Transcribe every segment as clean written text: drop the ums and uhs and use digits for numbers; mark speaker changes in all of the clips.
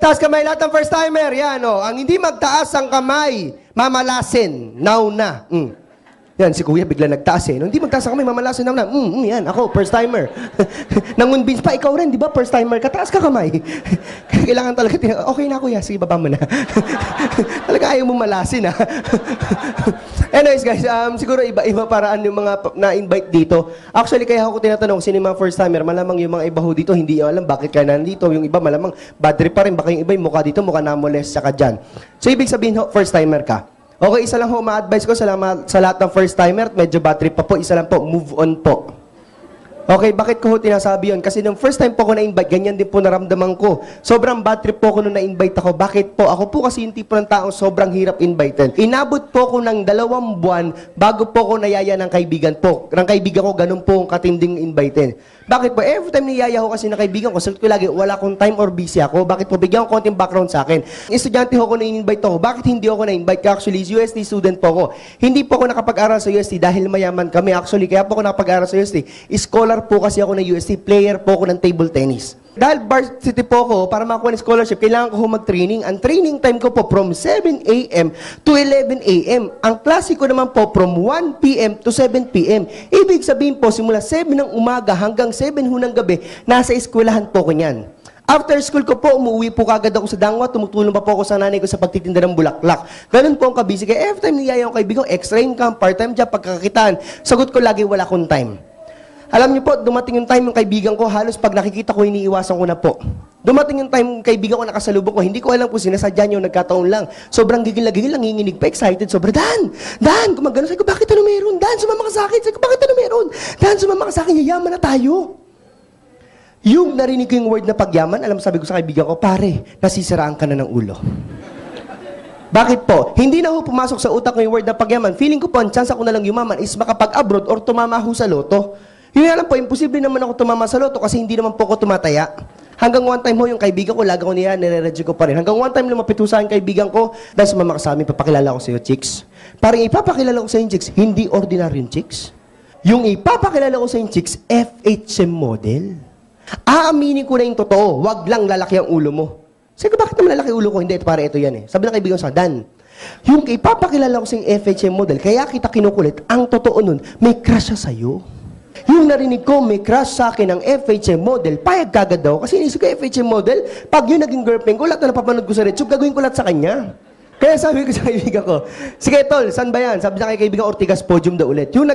Speaker 1: Taas kamay lahat ng first timer. Yan, oh. Ang hindi magtaas ang kamay, mamalasin. Now na. Yan, si Kuya bigla nagtaas eh. Nung hindi magtaas ang kamay, mamalasin now na. Yan, ako, first timer. Nangunbins pa, ikaw rin, di ba? First timer ka, taas ka kamay. Kailangan talaga, okay na Kuya, sige, baba mo na. Talaga ayaw mo malasin, ha? Anyways, guys, siguro iba-iba paraan yung mga na-invite dito. Actually, kaya ako tinatanong, sino yung mga first timer? Malamang yung mga iba ho dito, hindi alam bakit ka nandito. Yung iba, malamang bad trip pa rin. Baka yung iba yung mukha dito, mukha namoles, saka dyan. So, ibig sabihin ho, first timer ka. Okay, isa lang ho, ma-advise ko sa lahat ng first timer, medyo bad trip pa po, isa lang po, move on po. Okay, bakit ko ho tinasabi yun? Kasi nung first time po ako na-invite, ganyan din po naramdaman ko. Sobrang bad trip po ako nung na-invite ako. Bakit po? Ako po kasi yung tipo ng taong sobrang hirap invited. Inabot po ako ng 2 buwan bago po ako nayaya ng kaibigan po. Ng kaibigan ko, ganun po ang katinding invited. Bakit po? Every time niyaya ko kasi ng kaibigan ko, sagot ko lagi, wala akong time or busy ako. Bakit po? Bigyan ko konting background sa akin. Estudyante ho ko na-invite ako. Bakit hindi ako na-invite? Actually, UST student po ako. Hindi po ako nakapag-aral sa UST dahil mayaman kami. Actually, kaya po ako nakapag-aral sa UST. Scholar po kasi ako ng UST. Player po ako ng table tennis. Dahil varsity po ako, para makakuha ng scholarship, kailangan ko mag-training. Ang training time ko po from 7 a.m. to 11 a.m. Ang klase ko naman po from 1 p.m. to 7 p.m. Ibig sabihin po, simula 7 ng umaga hanggang 7 ng gabi, nasa eskwelahan po ko niyan. After school ko po, umuwi po kagad ako sa Dangwa, tumutulong pa po ako sa nanay ko sa pagtitinda ng bulaklak. Ganun po ang kabisi. Kaya every time niyaya ko kaibigan, extra income, part-time job, pagkakakitaan, sagot ko lagi, wala akong time. Alam niyo po, dumating yung time yung kaibigan ko, halos pag nakikita ko, iniiwasan ko na po. Dumating yung time yung kaibigan ko nakasalubong ko, hindi ko alam kung sinasadya niyo, nagkataon lang. Sobrang gigil-gigil, nanginginig pa, excited, sobra, Dan, gumagano. Sabi ko, bakit ano meron? Dan, sumama ka sa akin. Sabi ko, bakit ano meron? Dan, sumama ka sa akin, yayaman na tayo. Yung narinig ko yung word na pagyaman, alam sabi ko sa kaibigan ko, pare, nasisiraan ka na ng ulo. Bakit po? Hindi na ho pumasok sa utak ko yung word na pagyaman. Feeling ko po, ang chance ako na lang yumaman is makapag-abroad or tumama ho sa loto. Yung alam po, imposible naman ako tumama sa loto kasi hindi naman po ako tumataya. Hanggang one time ho, yung kaibigan ko, lagi ko niya, nire-reject ko pa rin. Hanggang one time lumapit ho sa akin kaibigan ko, dahil sumama ka sa amin, papakilala ko sa iyo, chicks. Parang ipapakilala ko sa iyo, chicks, hindi ordinaryong chicks. Yung ipapakilala ko sa iyo, chicks, FHM model. Aaminin ko na yung totoo, wag lang lalaki ang ulo mo. Sabi ko, bakit naman lalaki ulo ko? Hindi, para ito yan eh. Sabi ng kaibigan ko sa Dan, yung ipapakilala ko sa yung FHM model, kaya kita kinukulit, ang totoo nun, may crush siya sa'yo. Yung narinig ko, may crush sa akin ng FHM model, payag kagad daw. Kasi inisip ko FHM model, pag yun naging girlfriend ko, lahat na napapanood ko sa YouTube, gagawin ko lahat sa kanya. Kaya sabi ko sa kaibigan ko, sige tol, saan ba yan? Sabi sa kaibigan, Ortigas Podium daw ulit. Yung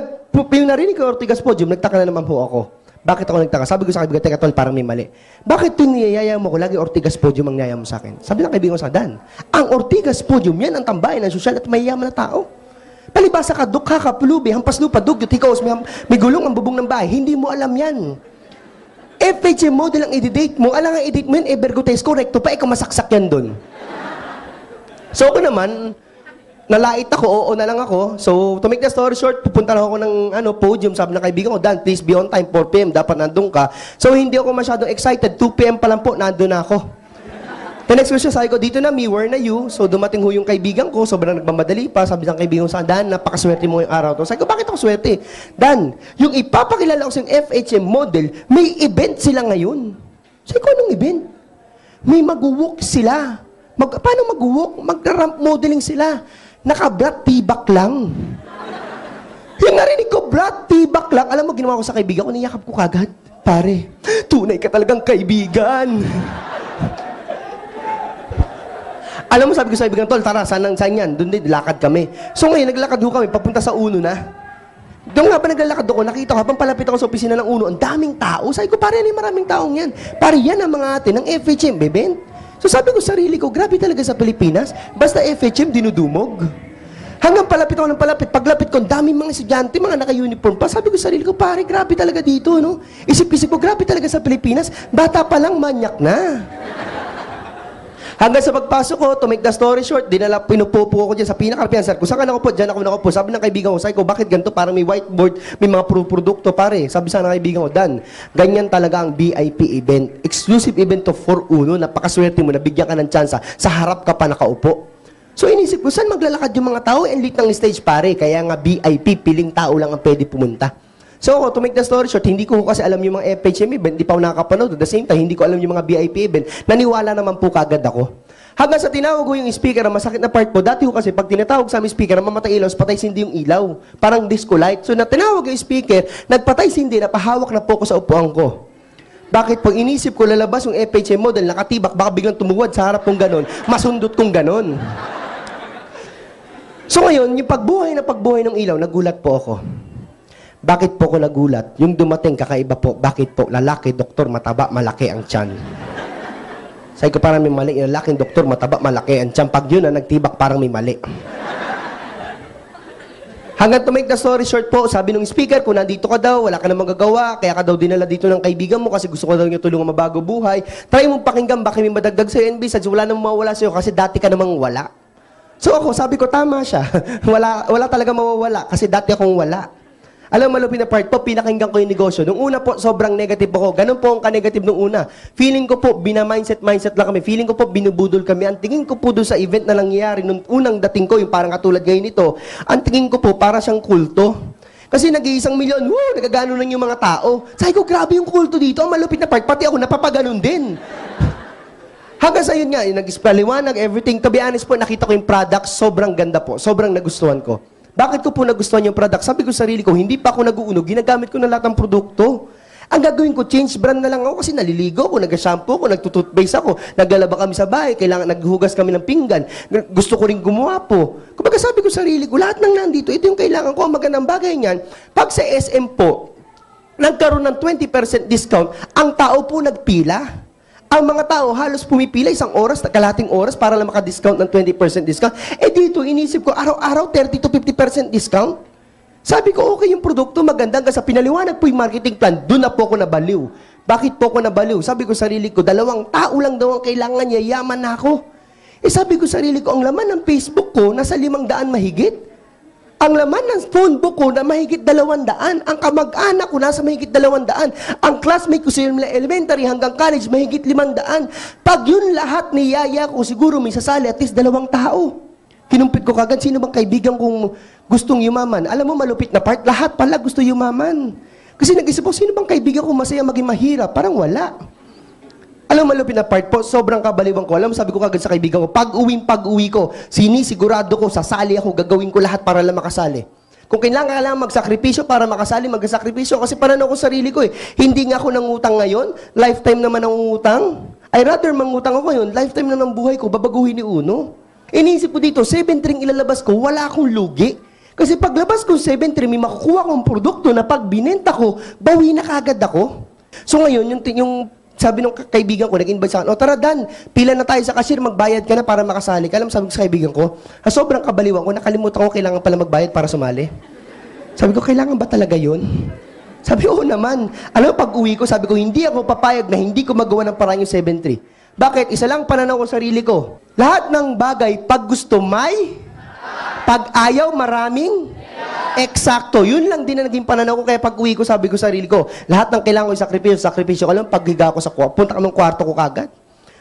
Speaker 1: narinig ko Ortigas Podium, nagtaka na naman po ako. Bakit ako nagtaka? Sabi ko sa kaibigan, teka tol, parang may mali. Bakit yung niyayaya mo ko, lagi Ortigas Podium ang niyaya mo sa akin? Sabi ng kaibigan ko sa Dan, ang Ortigas Podium, yan ang tambayan ng sosyal at mayayaman na tao. Palibasa ka, dukha ka, pulubi, hampas lupa, dugyot, hikaos, may gulong ang bubong ng bahay. Hindi mo alam yan. FHM model ang i-date mo. Alam nga i-date mo yan, Evergotes, correcto pa, ikaw masaksak yan doon. So ako naman, nalait ako, oo na lang ako. So to make the story short, pupunta lang ako ng podium, sabi ng kaibigan ko, Dan, please be on time, 4 p.m, dapat nandun ka. So hindi ako masyadong excited, 2 p.m pa lang po, nandun na ako. The next question, sabi ko, dito na, me, where na you? So, dumating ho yung kaibigan ko, sobrang nagmamadali pa. Sabi ng kaibigan ko sa Dan, napakaswerte mo yung araw to. Sabi ko, bakit ako swerte? Dan, yung ipapakilala ko sa FHM model, may event sila ngayon. Sabi ko, anong event? May mag-walk sila. Paano mag-walk? Mag-ramp modeling sila. Naka-black tibak lang. Yung narinig ko, black tibak lang. Alam mo, ginawa ko sa kaibigan ko, niyakap ko kagad. Pare, tunay ka talagang kaibigan. Alam mo, sabi ko sa kaibigan, tol, tara, saan yan? Doon din, lakad kami. So ngayon, naglakad ho kami, papunta sa Uno na. Doon nga ba naglalakad ako, nakita ko, habang palapit ako sa opisina ng Uno, ang daming tao. Sabi ko, pare, maraming taong yan. Pare, yan ang mga ate ng FHM, beben. So sabi ko, sarili ko, grabe talaga sa Pilipinas, basta FHM, dinudumog. Hanggang palapit ako ng palapit, paglapit ko, daming mga estudyante, mga naka-uniform pa. Sabi ko, sarili ko, pare, grabe talaga dito, no? Isip-isip ko, grabe talaga sa Pilipinas, bata pa lang, manyak na. Hanggang sa pagpasok ko, to make the story short, pinupupo ako dyan sa pinaka-arpian. Sir, kung saan ka nakaupo, dyan ako nakaupo. Sabi ng kaibigan ko, sabi ko, bakit ganito? Parang may whiteboard, may mga produkto, pare. Sabi sa kaibigan ko, Dan, ganyan talaga ang VIP event. Exclusive event to for Uno. Napakaswerte mo, nabigyan ka ng tsansa. Sa harap ka pa nakaupo. So inisip ko, saan maglalakad yung mga tao? And late ng stage, pare. Kaya nga VIP, piling tao lang ang pwede pumunta. So ako, to make the story short, hindi ko kasi alam yung mga FHM event, hindi pa ako nakakapanood. At the same time, hindi ko alam yung mga VIP event. Naniwala naman po kagad ako. Hanggang sa tinawag ko yung speaker, ang masakit na part po, dati ko kasi pag tinatawag sa aming speaker, mamatay ilaw, patay sindi yung ilaw. Parang disco light. So na tinawag yung speaker, nagpatay sindi, napahawak na po ko sa upuan ko. Bakit po? Inisip ko lalabas yung FHM model, nakatibak, baka biglang tumuwad sa harap kong ganon, masundot kong ganon. So ngayon, yung pagbuhay ng ilaw, nagulat po ako. Bakit po ko nagulat? Yung dumating, kakaiba po. Bakit po? Lalaki, doktor, mataba, malaki ang tiyan. Sabi ko parang may mali. Lalaking doktor, mataba, malaki ang tiyan. Pag yun na nagtibak, parang may mali. Hanggang to make the story short po, sabi nung speaker, kung nandito ka daw, wala ka na magagawa, kaya ka daw dinala dito ng kaibigan mo kasi gusto ko daw niya tulungan mabago buhay. Try mong pakinggan, baka may madagdag sa'yo. And besides, wala namang mawawala sa'yo kasi dati ka namang wala. So ako, sabi ko, tama siya. wala talaga mawawala kasi dati akong wala. Alam mo, malupit na part po, pinakinggan ko yung negosyo. Nung una po, sobrang negative ako. Ganun po ang ka-negative nung una. Feeling ko po, mindset lang kami. Feeling ko po, binubudol kami. Ang tingin ko po doon sa event na nangyayari, nung unang dating ko, yung parang katulad ngayon nito, ang tingin ko po, para siyang kulto. Kasi nag-1 milyon, nagagano lang yung mga tao. Sabi ko, grabe yung kulto dito. Ang malupit na part, pati ako napapaganon din. Hanggang sa yun nga, yung nag-ispaliwanag, everything. To be honest po, nakita ko yung product, sobrang ganda po. Sobrang nagustuhan ko. Bakit ko po nagustuhan yung product? Sabi ko sa sarili ko, hindi pa ako nag-uunog, ginagamit ko na lahat ng produkto. Ang gagawin ko, change brand na lang ako kasi naliligo ako, nag-shampoo ako, nagtututbase ako, naglalaba kami sa bahay, kailangan naghugas kami ng pinggan, gusto ko rin gumawa po. Kumbaga sabi ko sa sarili ko, lahat ng nandito, ito yung kailangan ko, ang magandang bagay niyan. Pag sa SM po, nagkaroon ng 20% discount, ang tao po nagpila. Ang mga tao halos pumipila 1 oras, kalahating oras para lang maka-discount ng 20% discount. Eh dito, inisip ko, araw-araw 30 to 50% discount. Sabi ko, okay yung produkto, maganda. Hanggang sa pinaliwanag po yung marketing plan, doon na po ako nabaliw. Bakit po ako nabaliw? Sabi ko sarili ko, 2 tao lang daw ang kailangan niya, yaman na ako. Eh sabi ko sarili ko, ang laman ng Facebook ko, nasa 500 mahigit. Ang laman ng phone book ko na mahigit 200. Ang kamag-anak ko nasa mahigit 200. Ang classmate ko sa elementary hanggang college mahigit 500. Pag yun lahat ni yaya ko, siguro may sasali at least 2 tao. Kinumpit ko kagad, sino bang kaibigan kong gustong yumaman? Alam mo, malupit na part, lahat pala gusto yumaman. Kasi nag-isip ko, sino bang kaibigan kong masaya maging mahirap? Parang wala. Alam mo, malupit na part po, sobrang kabaliwan ko. Alam mo, sabi ko kagad sa kaibigan ko, pag-uwi ko, sinisigurado ko, sasali ako, gagawin ko lahat para lang makasali. Kung kailangan magsakripisyo para makasali, magsakripisyo. Kasi parang ako sarili ko eh. Hindi nga ako nangutang ngayon, lifetime naman ang utang. I rather mangutang ako ngayon, lifetime na ng buhay ko, babaguhin ni Uno. Iniisip ko dito, 7 ring ilalabas ko, wala akong lugi. Kasi paglabas ko 7 ring, may makukuha akong produkto na pag binenta ko, bawi na kagad ako. So ngayon, yung sabi ng kaibigan ko, nag-invite sa akin, o tara Dan, pila na tayo sa cashier, magbayad ka na para makasali. Alam, sabi ko sa kaibigan ko, sobrang kabaliwan ko, nakalimutan ko, kailangan pala magbayad para sumali. Sabi ko, kailangan ba talaga yun? Sabi ko, oo naman. Alam mo, pag uwi ko, sabi ko, hindi ako papayag na hindi ko magawa ng paraan yung 7-3. Bakit? Isa lang pananaw ko sa sarili ko. Lahat ng bagay, pag gusto may, pag ayaw maraming, eksakto. Yun lang din na naging pananaw ko. Kaya pag uwi ko, sabi ko sa sarili ko, lahat ng kailangan ko yung sakripisyo. Alam, paghiga ko sa kwarto, punta kami ng kwarto ko kagad.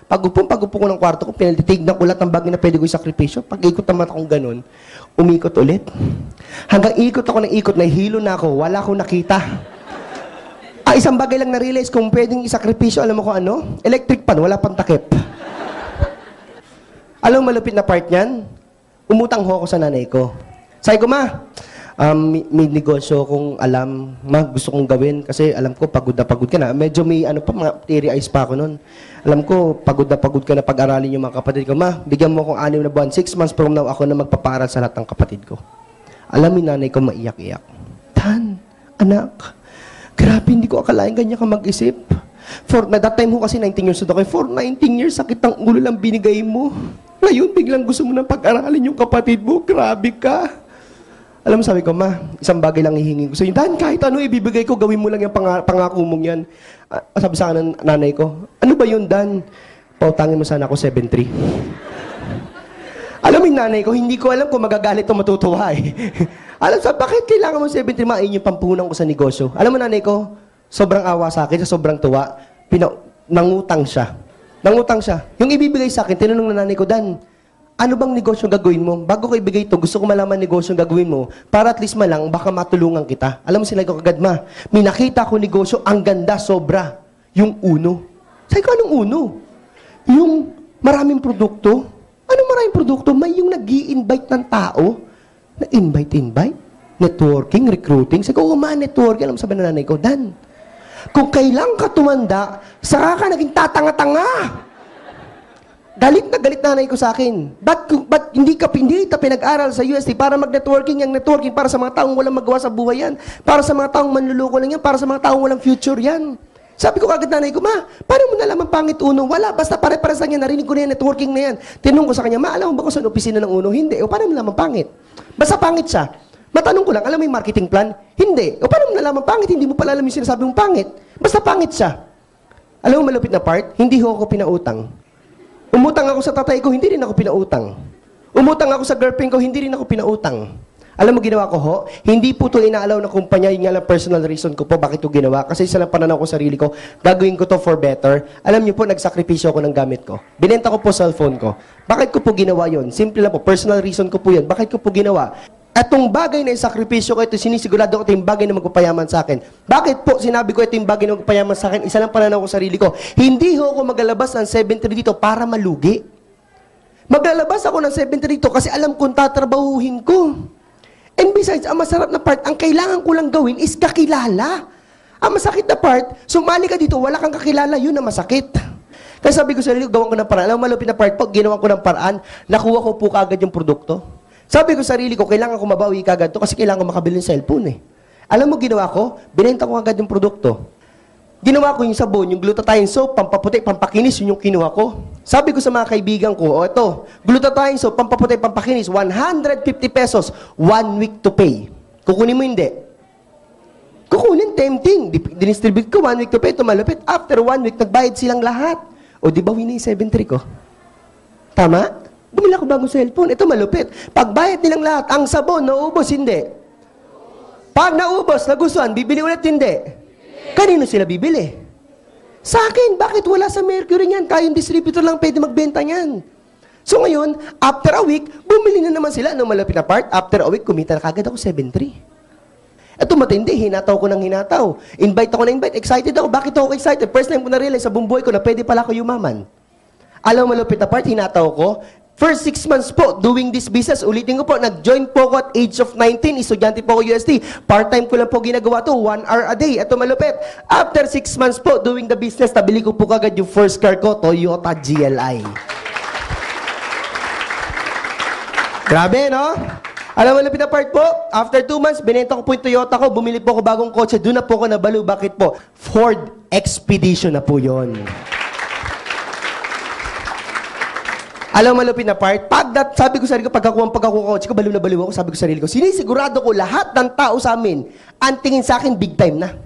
Speaker 1: Pag-upo ko ng kwarto ko, pinalitignan ko lahat ng bagay na pwede ko yung sakripisyo. Pag-ikot naman akong ganun, umikot ulit. Hanggang ikot ako ng ikot, nahihilo na ako, wala akong nakita. Isang bagay lang na-realize kung pwedeng isakripisyo, alam mo kung ano? Electric pan, wala pang takip. Alam mo, malupit na part niyan? Umutang ho ako sa nanay ko. Sabi ko, ma, may negosyo kong alam, ma, gusto kong gawin kasi alam ko, pagod ka na. Medyo may, mga teary eyes pa ako nun. Alam ko, pagod ka na pag-aralin yung mga kapatid ko. Ma, bigyan mo akong 6 na buwan, 6 months from now, ako na magpaparal sa lahat ng kapatid ko. Alam mo, nanay ko, maiyak-iyak. Dan, anak, grabe, hindi ko akalain ganyan ka mag-isip. Na that time ho kasi 19 years old ako. For 19 years, sakit ang ulo lang binigay mo. Ngayon, biglang gusto mo nang pag-aralin yung kapatid mo. Grabe ka. Alam mo, sabi ko, ma, isang bagay lang hihingin ko sa'yo. Dan, kahit ano ibibigay ko, gawin mo lang yung pangako mong yan. Sabi sa akin ng nanay ko, ano ba yun, Dan? Pautangin mo sana ako 7-3. Alam mo yung nanay ko, hindi ko alam kung magagalit o matutuwa eh. Alam sa bakit kailangan mo 7-3 main yung pampunan ko sa negosyo? Alam mo nanay ko, sobrang awa sa akin, sa sobrang tuwa, nangutang siya. Nangutang siya. Yung ibibigay sa akin, tinanong na nanay ko, Dan, ano bang negosyo gagawin mo? Bago ko ibigay ito, gusto ko malaman negosyo gagawin mo para at least malang baka matulungan kita. Alam mo sila ko kagad, ma, may nakita ko negosyo, ang ganda, sobra. Yung uno. Sabi ko, anong uno? Yung maraming produkto. Anong maraming produkto? May yung nag-i-invite ng tao. Na-invite? Networking, recruiting. Sabi ko, networking. Alam mo sabi na nanay ko, Dan, kung kailang ka tumanda, saka ka naging tatanga-tanga. Galit na nanay ko sa akin. Ba't hindi ka pinag-aral sa UST para mag-networking? Yung networking para sa mga taong walang magawa sa buhay yan. Para sa mga taong manluloko lang yan. Para sa mga taong walang future yan. Sabi ko kagad nanay ko, ma, paano mo nalaman pangit uno? Wala, basta pare-pares lang yan. Narinig ko na yan, networking na yan. Tinanong ko sa kanya, ma, alam mo ba kung saan opisina ng uno? Hindi. O paano mo nalaman pangit? Basta pangit siya. Matanong ko lang, alam mo yung marketing plan? Hindi. O paano mo nalaman pangit? Hindi mo pala alam yung sinasabi mong pangit. Basta pangit siya. Alam mo malupit na part? Hindi ho ako pinautang. Umutang ako sa tatay ko, hindi rin ako pinautang. Umutang ako sa girlfriend ko, hindi rin ako pinautang. Alam mo ginawa ko ho? Hindi po ito inaalaw ng kumpanya, yung nga lang personal reason ko po bakit ito ginawa. Kasi isa lang pananaw ko sarili ko, gagawin ko to for better. Alam niyo po, nagsakripisyo ako ng gamit ko. Binenta ko po cellphone ko. Bakit ko po ginawa yon? Simple lang po, personal reason ko po yan. Bakit ko po ginawa? Atong bagay na isakripisyo ko, ito sinisigurado ko ito yung bagay na magpapayaman sa akin. Bakit po sinabi ko ito yung bagay na magpapayaman sa akin? Isa lang pananaw ko sarili ko. Hindi ho ako maglalabas ng 7.3 dito para malugi. Maglalabas ako ng 7.3 dito kasi alam kong tatrabahuhin ko. And besides, ang masarap na part, ang kailangan ko lang gawin is kakilala. Ang masakit na part, sumali ka dito, wala kang kakilala, yun ang masakit. Kaya sabi ko sa sarili ko, gawan ko ng paraan. Alam mo, malupit na part po, ginawa ko ng paraan, nakuha ko po kagad yung produkto. Sabi ko sa sarili ko, kailangan ko mabawi kagad to kasi kailangan ko makabili ng cellphone eh. Alam mo ginawa ko? Binenta ko agad yung produkto. Ginawa ko yung sabon, yung glutathione soap, pampaputi, pampakinis, yun yung kinuha ko. Sabi ko sa mga kaibigan ko, ito, glutathione soap, pampaputi, pampakinis, 150 pesos, 1 week to pay. Kukunin mo hindi? Kukunin, tempting. Dinistribute ko, 1 week to pay, tumalupit. After 1 week, nagbayad silang lahat. O di ba win na yung 7.3 ko? Tama? Bumili ako bagong cellphone. Ito malupit. Pagbayad nilang lahat, ang sabon, naubos, hindi. Pag naubos, nagustuhan, bibili ulit, hindi. Kanino sila bibili? Sa akin. Bakit wala sa Mercury niyan? Tayong distributor lang pwede magbenta niyan. So ngayon, after a week, bumili na naman sila. Ano malapit na part? After a week, kumita na kagad ako 7.3. Ito matindi, hinataw ko ng hinataw. Invite ako na invite, excited ako. Bakit ako excited? First time ko na-realize sa buong buhay ko na pwede pala ako yumaman. Alam mo malapit na part, hinataw ko. First 6 months po, doing this business, ulitin ko po, nag-join po ako at age of 19, estudyante po ako UST. Part-time ko lang po ginagawa to, 1 hour a day. Ito malupit. After 6 months po, doing the business, nabili ko po kagad yung first car ko, Toyota GLI. Grabe, no? Alam mo, malupit na part po, after 2 months, binenta ko po yung Toyota ko, bumili po ako bagong kotse, doon na po ako nabalo. Bakit po? Ford Expedition na po yon. Alam mo, malupit na part, sabi ko sa sarili ko, pagkakuha ko, baliw na baliw ako, sabi ko sa sarili ko, sinisigurado ko lahat ng tao sa amin, ang tingin sa akin, big time na.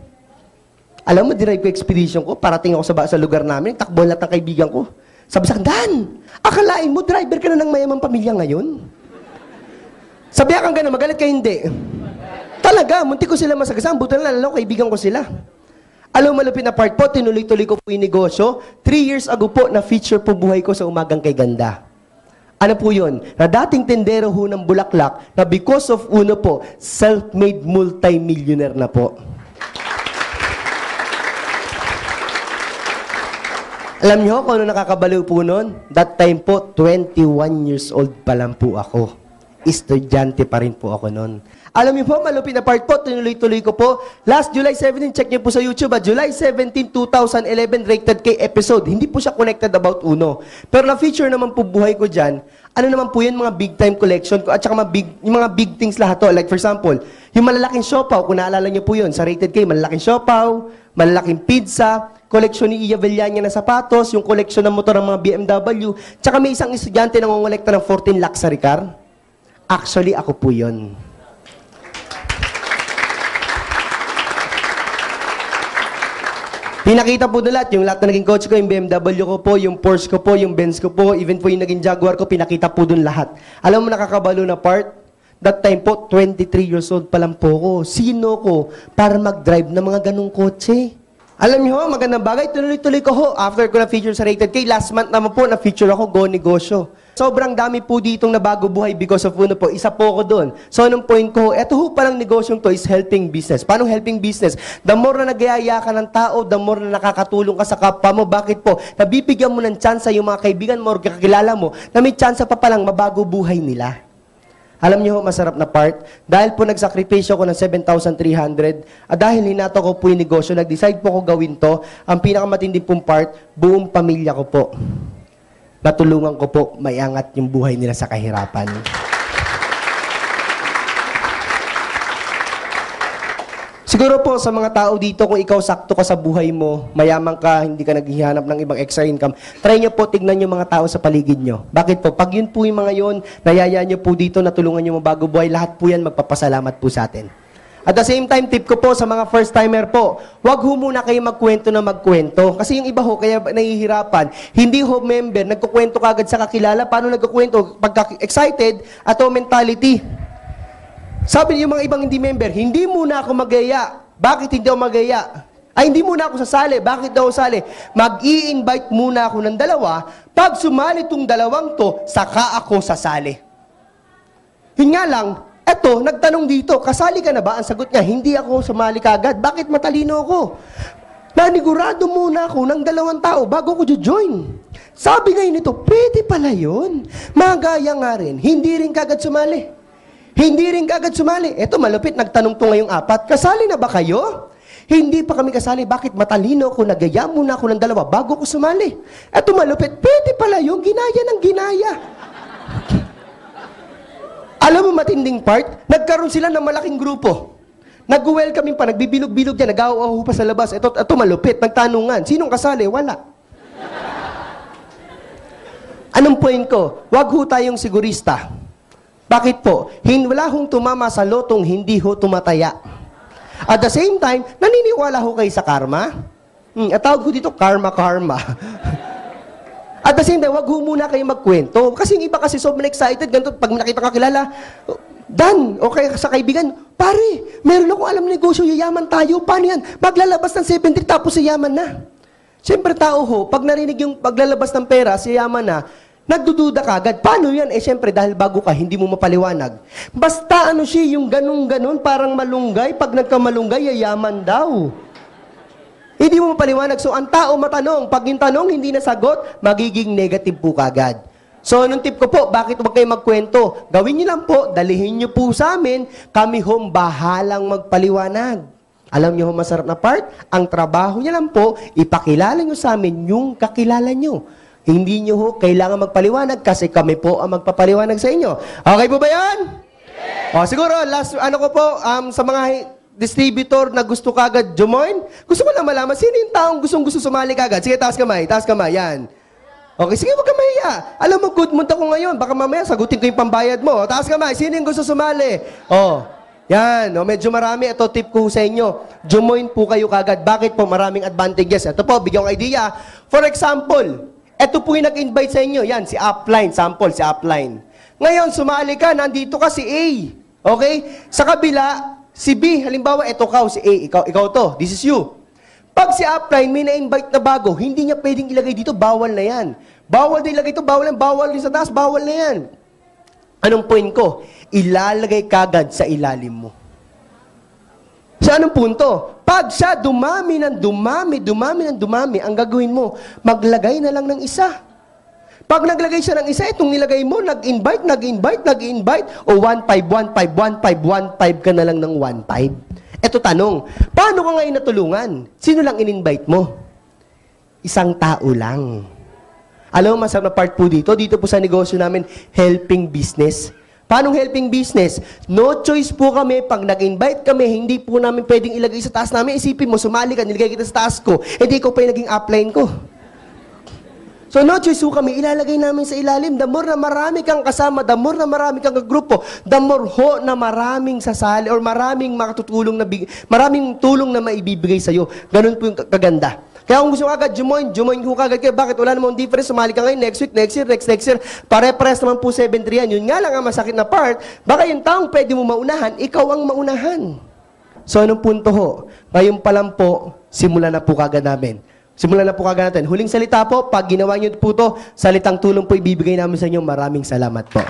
Speaker 1: Alam mo, derive ko expedition ko, parating ako sa lugar namin, takbo lahat ng kaibigan ko. Sabi sa akin, Dan, akalain mo, driver ka na ng mayamang pamilya ngayon? Sabi kang gano'n, magalit ka hindi. Talaga, munti ko sila masagasaan, buto na lalo, kaibigan ko sila. Alam mo, malupit na part po, tinuloy-tuloy ko po yung negosyo. 3 years ago po, na-feature po buhay ko sa Umagang Kay Ganda. Ano po yun? Na dating tendero ho ng bulaklak, na because of uno po, self-made multi-millionaire na po. Alam niyo kung ano nakakabaliw po nun? That time po, 21 years old pa lang po ako. Estudyante pa rin po ako nun. Alam niyo po, malupit na part po, tinuloy-tuloy ko po. Last July 17, check niyo po sa YouTube, July 17, 2011, Rated K episode. Hindi po siya connected about Uno. Pero na-feature naman po buhay ko dyan. Ano naman po yan, mga big time collection ko, at saka yung mga big things lahat to. Like for example, yung malalaking siopaw, kung naalala niyo po yun, sa Rated K, malalaking siopaw, malalaking pizza, koleksyon ni Iya Villania na sapatos, yung koleksyon ng motor ng mga BMW, tsaka may isang estudyante na ngongolekta ng 14 luxury car. Actually, ako po yun. Pinakita po na lahat, yung lahat na naging coach ko, yung BMW ko po, yung Porsche ko po, yung Benz ko po, even po yung naging Jaguar ko, pinakita po dun lahat. Alam mo nakakabalo na part? That time po, 23 years old pa lang po ko. Sino ko para mag-drive ng mga ganong kotse? Alam niyo, magandang bagay, tuloy-tuloy ko ho. After ko na-feature sa Rated K, last month naman po, na-feature ako, Go Negosyo. Sobrang dami po ditong nabago buhay because of po, isa po ko doon. So, anong point ko, eto ho palang negosyong to is helping business. Paano helping business? The more na nagyayaya ka ng tao, the more na nakakatulong ka sa kapwa mo. Bakit po? Nabibigyan mo ng tsansa yung mga kaibigan mo or kakilala mo na may tsansa pa palang mabago buhay nila. Alam niyo ho, masarap na part, dahil po nagsakripisyo ko ng 7,300, dahil hinato ko po yung negosyo, nag-decide po ko gawin to, ang pinakamatindi pong part, buong pamilya ko po. Natulungan ko po maiangat yung buhay nila sa kahirapan. Siguro po sa mga tao dito, kung ikaw sakto ka sa buhay mo, mayaman ka, hindi ka naghihanap ng ibang extra income, try nyo po, tignan yung mga tao sa paligid nyo. Bakit po? Pag yun po yung mga yun, nayaya nyo po dito, natulungan nyo mabago buhay, lahat po yan magpapasalamat po sa atin. At the same time, tip ko po sa mga first-timer po, wag ho muna kayo magkwento na magkwento. Kasi yung iba ho, kaya nahihirapan, hindi ho member, nagkukwento kagad sa kakilala. Paano nagkukwento? Pagka excited, ato mentality. Sabi niyo mga ibang hindi member, hindi muna ako magaya. Bakit hindi ako magaya? Ay, hindi muna ako sasali. Bakit daw sali? Mag-i-invite muna ako ng dalawa. Pag sumali tong dalawang to, saka ako sasali. Yun nga lang, eto, nagtanong dito, kasali ka na ba? Ang sagot niya, hindi ako sumali kagad. Bakit matalino ako? Nanigurado muna ako ng dalawang tao bago ko join. Sabi ngayon nito, pwede pala yun. Magaya nga rin, hindi rin kagad sumali. Hindi rin kagad sumali. Eto, malupit, nagtanong to ngayong apat, kasali na ba kayo? Hindi pa kami kasali. Bakit matalino ako? Nagaya muna ako ng dalawa bago ko sumali. Eto, malupit, pwede pala yun. Ginaya ng ginaya. Alam mo matinding part, nagkaroon sila ng malaking grupo. Nag-welcome pa, nagbibilog-bilog dyan, nag-awaw pa sa labas. Ito malupit, nagtanungan. Sinong kasali? Wala. Anong point ko? Wag ho tayong sigurista. Bakit po? Wala hong tumama sa lotong hindi ho tumataya. At the same time, naniniwala ho kayo sa karma? At tawag ko dito, karma. At the same time, wag ho muna kayo magkwento. Kasi yung iba kasi sobrang excited, ganito, pag nakita ka kilala, Dan, okay sa kaibigan, pare, meron akong alam negosyo, yayaman tayo, paano yan? Maglalabas ng 70 tapos yayaman na. Siyempre tao ho, pag narinig yung paglalabas ng pera, yayaman na, nagdududa ka agad. Paano yan? Siyempre, dahil bago ka, hindi mo mapaliwanag. Basta ano siya, yung ganun-ganun, parang malunggay, pag nagkamalunggay, yayaman daw. Hindi mo mapaliwanag. So, ang tao matanong. Pag yung tanong hindi nasagot, magiging negative po kagad. So, anong tip ko po? Bakit huwag kayo magkwento? Gawin niyo lang po, dalihin niyo po sa amin, kami hong bahalang magpaliwanag. Alam niyo ho masarap na part? Ang trabaho niya lang po, ipakilala niyo sa amin yung kakilala niyo. Hindi niyo ho kailangan magpaliwanag kasi kami po ang magpapaliwanag sa inyo. Okay po ba yan? Yes! O, siguro, last, ano ko po, sa mga distributor na gusto kagad jumoin, gusto ko lang malaman, sino yung taong gusto sumali kagad? Sige, taas kamay, yan. Okay, sige, wag ka mahiya. Alam mo, good mood ako ngayon, baka mamaya sagutin ko yung pambayad mo. Taas kamay, sino yung gusto sumali? Yan, medyo marami. Ito, tip ko sa inyo, jumoin po kayo kagad. Bakit po? Maraming advantages. Ito po, bigyan ko idea. For example, ito po yung nag-invite sa inyo. Yan, si Upline, sample, si Upline. Ngayon, sumali ka, nandito ka si A. Okay? Sa kabila, si B, halimbawa, ito ka, si A, ikaw to, this is you. Pag si Upline, may na-invite na bago, hindi niya pwedeng ilagay dito, bawal na yan. Bawal din ilagay ito, bawal din sa taas, bawal na yan. Anong point ko? Ilalagay kagad sa ilalim mo. Sa anong punto? Pag siya dumami, ang gagawin mo, maglagay na lang ng isa. Pag naglagay siya ng isa, itong nilagay mo, nag-invite, o 1.5 ka na lang ng 1.5. Eto tanong, paano ka ngayon natulungan? Sino lang in-invite mo? Isang tao lang. Alam mo, masarap na part po dito po sa negosyo namin, helping business. Paano helping business? No choice po kami, pag nag-invite kami, hindi po namin pwedeng ilagay sa taas namin. Isipin mo, sumali ka, nilagay kita sa taas ko, hindi ko pa yung naging upline ko. So, no choice po kami, ilalagay namin sa ilalim. The more na marami kang kasama, the more na marami kang grupo, the more ho na maraming sasali or maraming makatutulong na maraming tulong na maibibigay sa'yo. Ganun po yung kaganda. Kaya kung gusto mo agad, jumoin ko kagad kayo. Bakit? Wala namang difference. Sumali ka ngayon, next week, next year. Pare-pares naman po 7-3 yan. Yun nga lang ang masakit na part. Baka yung taong pwede mo maunahan, ikaw ang maunahan. So, anong punto ho? Ngayon pa lang po, simulan na po kagad namin. Simulan na po kagad natin. Huling salita po, pag ginawa niyo po to, salitang tulong po ibibigay namin sa inyo. Maraming salamat po.